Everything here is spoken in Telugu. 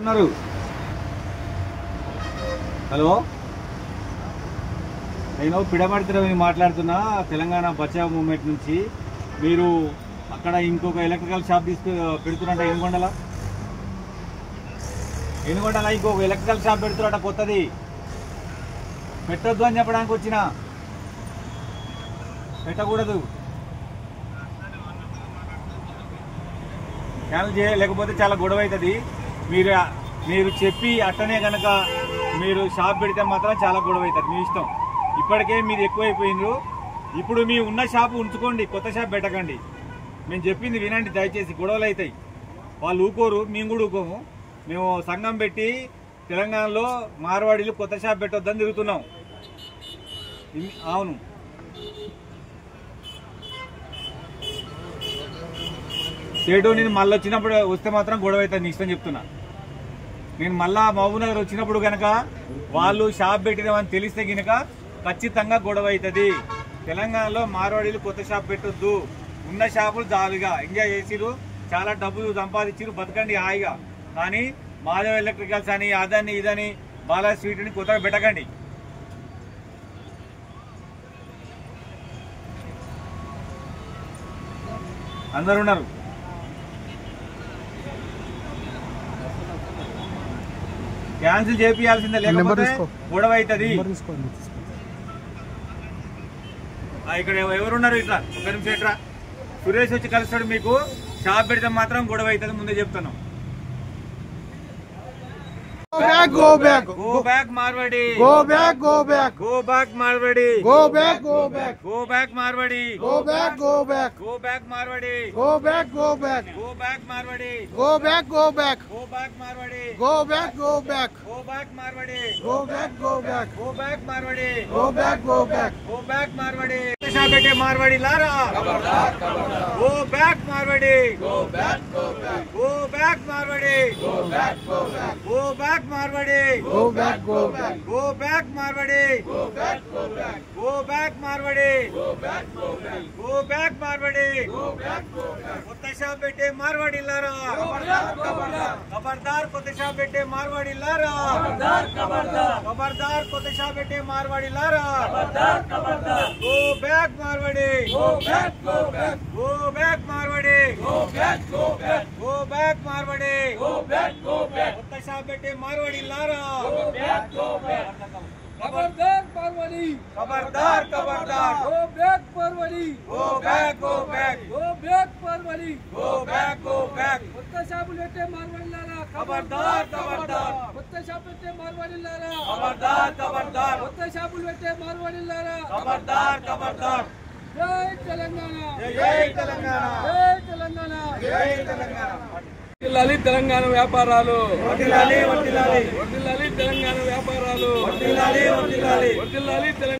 ఎక్కడున్నారు? హలో, నేను పిడమర్తి మాట్లాడుతున్నా, తెలంగాణ బచావ్ మూవ్మెంట్ నుంచి. మీరు అక్కడ ఇంకొక ఎలక్ట్రికల్ షాప్ పెడుతున్నట్ట ఏనుగొండల ఇంకొక ఎలక్ట్రికల్ షాప్ పెడుతున్నట్ట కొత్తది. పెట్టొద్దు అని చెప్పడానికి వచ్చిన, పెట్టకూడదు, క్యాన్సిల్ లేకపోతే చాలా గొడవ అవుతుంది. మీరు చెప్పి అట్టనే కనుక మీరు షాప్ పెడితే మాత్రం చాలా గొడవ అవుతుంది. మీ ఇష్టం. ఇప్పటికే మీరు ఎక్కువైపోయినారు. ఇప్పుడు మీ ఉన్న షాపు ఉంచుకోండి, కొత్త షాప్ పెట్టకండి. మేము చెప్పింది వినండి దయచేసి. గొడవలు అవుతాయి, వాళ్ళు ఊకోరు, మేము కూడా ఊకోము. మేము సంఘం పెట్టి తెలంగాణలో మార్వాడీలు కొత్త షాప్ పెట్టొద్దని తిరుగుతున్నాం. అవును, సేటు నేను మళ్ళీ వచ్చినప్పుడు వస్తే మాత్రం గొడవ అవుతుంది. నీ ఇష్టం చెప్తున్నా. నేను మళ్ళా మహబూబ్ నగర్ వచ్చినప్పుడు కనుక వాళ్ళు షాప్ పెట్టినామని తెలిస్తే కనుక ఖచ్చితంగా గొడవ అవుతుంది. తెలంగాణలో మార్వాడీలు కొత్త షాప్ పెట్టొద్దు. ఉన్న షాపులు జాలీగా ఎంజాయ్ చేసిరు, చాలా డబ్బులు సంపాదించారు, బతకండి హాయిగా. కానీ మాధవ్ ఎలక్ట్రికల్స్ అని అదని ఇదని బాలా స్వీట్ అని కొత్తగా పెట్టకండి. అందరు ఉన్నారు. క్యాన్సిల్ చేపియాల్సిందే, లేకపోతే గొడవ అవుతుంది. ఇక్కడ ఎవరున్నారు? ఇట్లా ఒక నిమిషం ఇట్లా సురేష్ వచ్చి కలుస్తాడు. మీకు షాప్ పెడితే మాత్రం గొడవ అవుతుంది, ముందే చెప్తాను. Go back. Go back Marwadi. Go back. Go back. Go back Marwadi. Go back. Go back. Go back Marwadi. Go back. Go back. Go back Marwadi. Go back. Go back. Go back Marwadi. Go back. Go back. Go back Marwadi. Go back. Go back. Go back Marwadi. Go back. Go back. Go back Marwadi. Go back. Go back. Go back Marwadi. Shabete Marwadi lara. Go back Marwadi. Go back. Go back. Go back Marwadi. Go back. Go back. Go back Marwadi. Go back. Go back. Go back Marwadi. Go back. Go back. Go back Marwadi. Go back. Go back. Go back Marwadi. Go back. Go back. కొత్త షాప్ పెట్టే మార్వాడి లారా. ఖబర్దార్ కొత్త షాప్ పెట్టే మార్వాడి లారా. ఖబర్దార్ కొత్త షాప్ పెట్టే మార్వాడి లారా. Go back Marwadi. Go back. Go back. Go back Marwadi. Go back. Go back. Go back Marwadi. Go back. Go back. కొత్త షాప్ పెట్టే మార్వాడి లారా. Go back. Go back. खबरदार परवड़ी. ఖబర్దార్ ఖబర్దార్. गो बैक परवड़ी. Go back go back. Go back परवड़ी. Go back go back. కొత్త షాపులు పెట్టే మార్వాడిలారా. ఖబర్దార్ ఖబర్దార్. కొత్త షాపు పెట్టే మార్వాడిలారా. ఖబర్దార్ ఖబర్దార్. కొత్త షాపులు పెట్టే మార్వాడిలారా. ఖబర్దార్ ఖబర్దార్. జై తెలంగాణ. జై తెలంగాణ. జై తెలంగాణ. జై తెలంగాణ. వర్ధిల్లాలి తెలంగాణ వ్యాపారాలు. వర్ధిల్లాలి వర్ధిల్లాలి. వర్ధిల్లాలి తెలంగాణ వ్యాపారాలు. వర్ధిల్లాలి వర్ధిల్లాలి. వర్ధిల్లాలి తెలంగాణ.